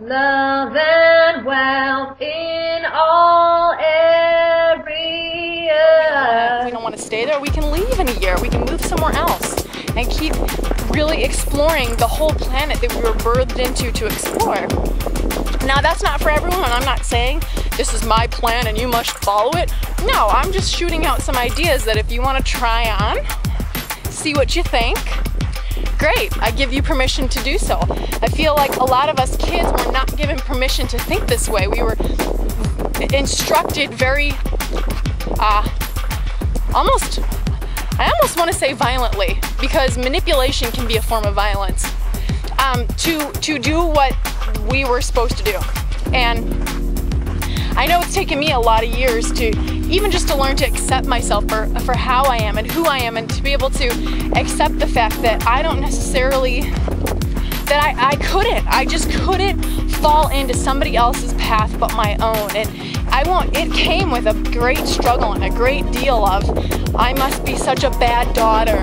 love and wealth in all areas. We don't want to stay there. We can leave in a year. We can move somewhere else and keep really exploring the whole planet that we were birthed into to explore. Now, that's not for everyone. I'm not saying this is my plan and you must follow it. No, I'm just shooting out some ideas that if you want to try on, see what you think, great, I give you permission to do so. I feel like a lot of us kids were not given permission to think this way. We were instructed very, I almost want to say violently, because manipulation can be a form of violence, to do what we were supposed to do. And I know it's taken me a lot of years to even just to learn to accept myself for how I am and who I am, and to be able to accept the fact that I don't necessarily, that I just couldn't fall into somebody else's path but my own. And it came with a great struggle and a great deal of, I must be such a bad daughter,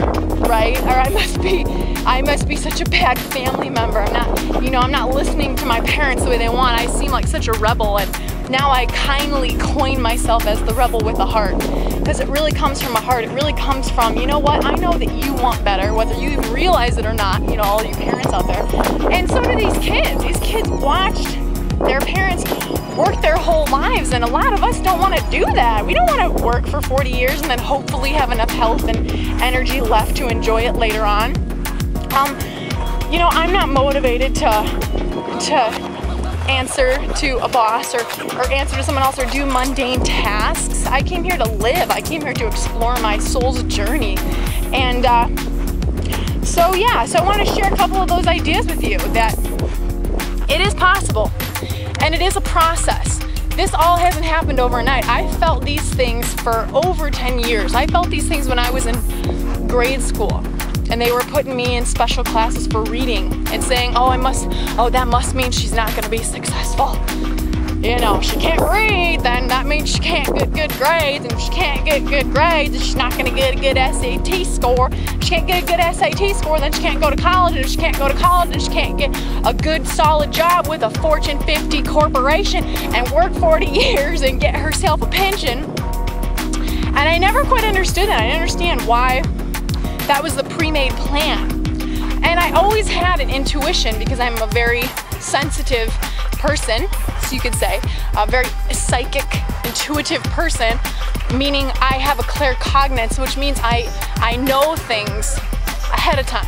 right? Or I must be such a bad family member. I'm not listening to my parents the way they want. I seem like such a rebel, and now I kindly coin myself as the rebel with a heart, because it really comes from a heart. It really comes from, you know what, I know that you want better, whether you even realize it or not, all you parents out there. And so do these kids. These kids watched their parents work their whole lives, and a lot of us don't want to do that. We don't want to work for 40 years and then hopefully have enough health and energy left to enjoy it later on. I'm not motivated to answer to a boss or answer to someone else or do mundane tasks. I came here to live. I came here to explore my soul's journey. And so I want to share a couple of those ideas with you, that it is possible and it is a process. This all hasn't happened overnight. I felt these things for over 10 years. I felt these things when I was in grade school, and they were putting me in special classes for reading and saying, that must mean she's not going to be successful. She can't read, then that means she can't get good grades, and if she can't get good grades, then she's not going to get a good SAT score. If she can't get a good SAT score, then she can't go to college, and if she can't go to college, then she can't get a good solid job with a Fortune 50 corporation and work 40 years and get herself a pension. And I never quite understood that. I didn't understand why that was the pre-made plan. And I always had an intuition, because I'm a very sensitive person, so you could say, a very psychic, intuitive person, meaning I have a claircognizance, which means I know things ahead of time.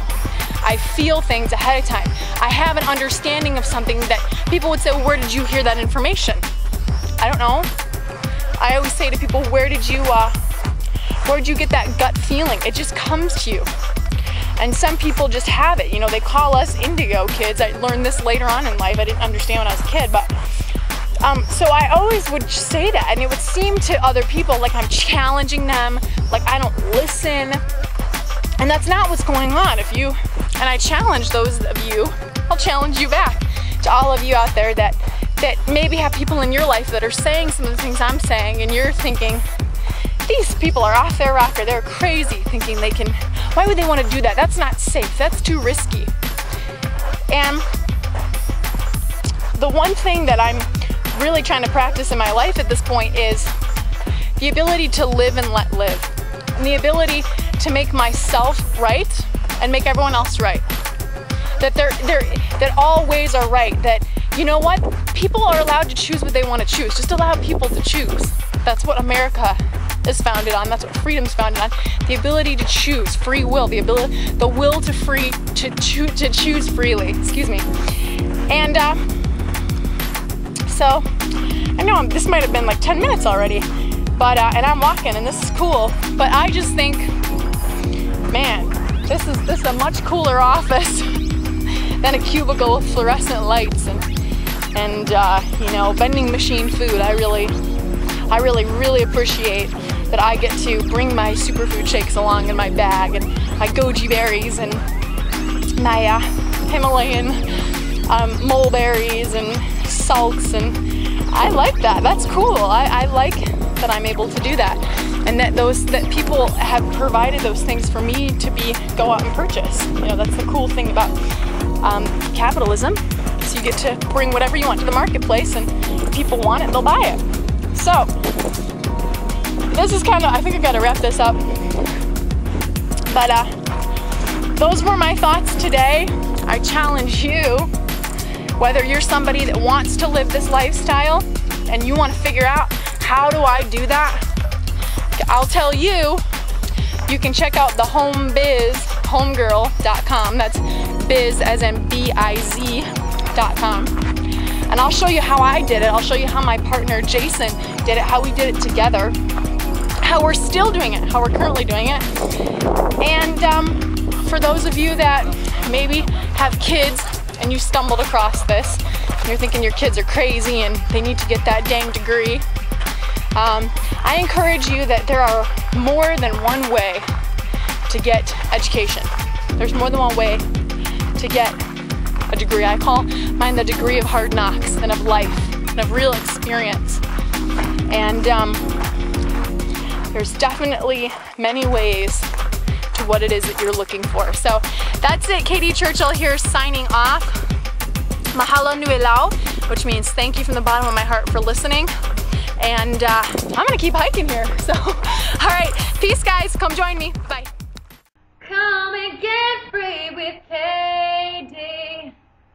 I feel things ahead of time. I have an understanding of something that people would say, well, where did you hear that information? I don't know. I always say to people, where did you get that gut feeling? It just comes to you. And some people just have it. They call us indigo kids. I learned this later on in life. I didn't understand when I was a kid, but so I always would say that, and it would seem to other people like I'm challenging them, like I don't listen, and that's not what's going on. And I challenge those of you, I'll challenge you back to all of you out there that maybe have people in your life that are saying some of the things I'm saying, and you're thinking, these people are off their rocker, they're crazy, thinking they can, why would they want to do that? That's not safe, that's too risky. And the one thing that I'm really trying to practice in my life at this point is the ability to live and let live, and the ability to make myself right and make everyone else right. That all ways are right, that, you know what, people are allowed to choose what they want to choose. Just allow people to choose. That's what America is founded on. That's what freedom's founded on. The ability to choose, free will, the will to choose freely. Excuse me. And so I know this might have been like 10 minutes already, but and I'm walking, and this is cool. But I just think, man, this is a much cooler office than a cubicle with fluorescent lights and vending machine food. I really appreciate that I get to bring my superfood shakes along in my bag, and my goji berries and my Himalayan mulberries and salts, and I like that. That's cool. I like that I'm able to do that, and that people have provided those things for me to go out and purchase. That's the cool thing about capitalism. So you get to bring whatever you want to the marketplace, and if people want it, they'll buy it. So this is kind of, I think I gotta wrap this up. But those were my thoughts today. I challenge you, whether you're somebody that wants to live this lifestyle and you want to figure out, how do I do that? I'll tell you, you can check out the homegirl.com. That's biz as in biz.com. And I'll show you how I did it. I'll show you how my partner Jason did it, how we did it together, how we're still doing it, how we're currently doing it. And for those of you that maybe have kids and you stumbled across this, and you're thinking your kids are crazy and they need to get that dang degree, I encourage you that there are more than one way to get education. There's more than one way to get a degree. I call mine the degree of hard knocks and of life and of real experience. And there's definitely many ways to what it is that you're looking for. So that's it. Katie Churchill here signing off. Mahalo nui lau, which means thank you from the bottom of my heart for listening. And I'm gonna keep hiking here. So, all right, peace guys, come join me, bye.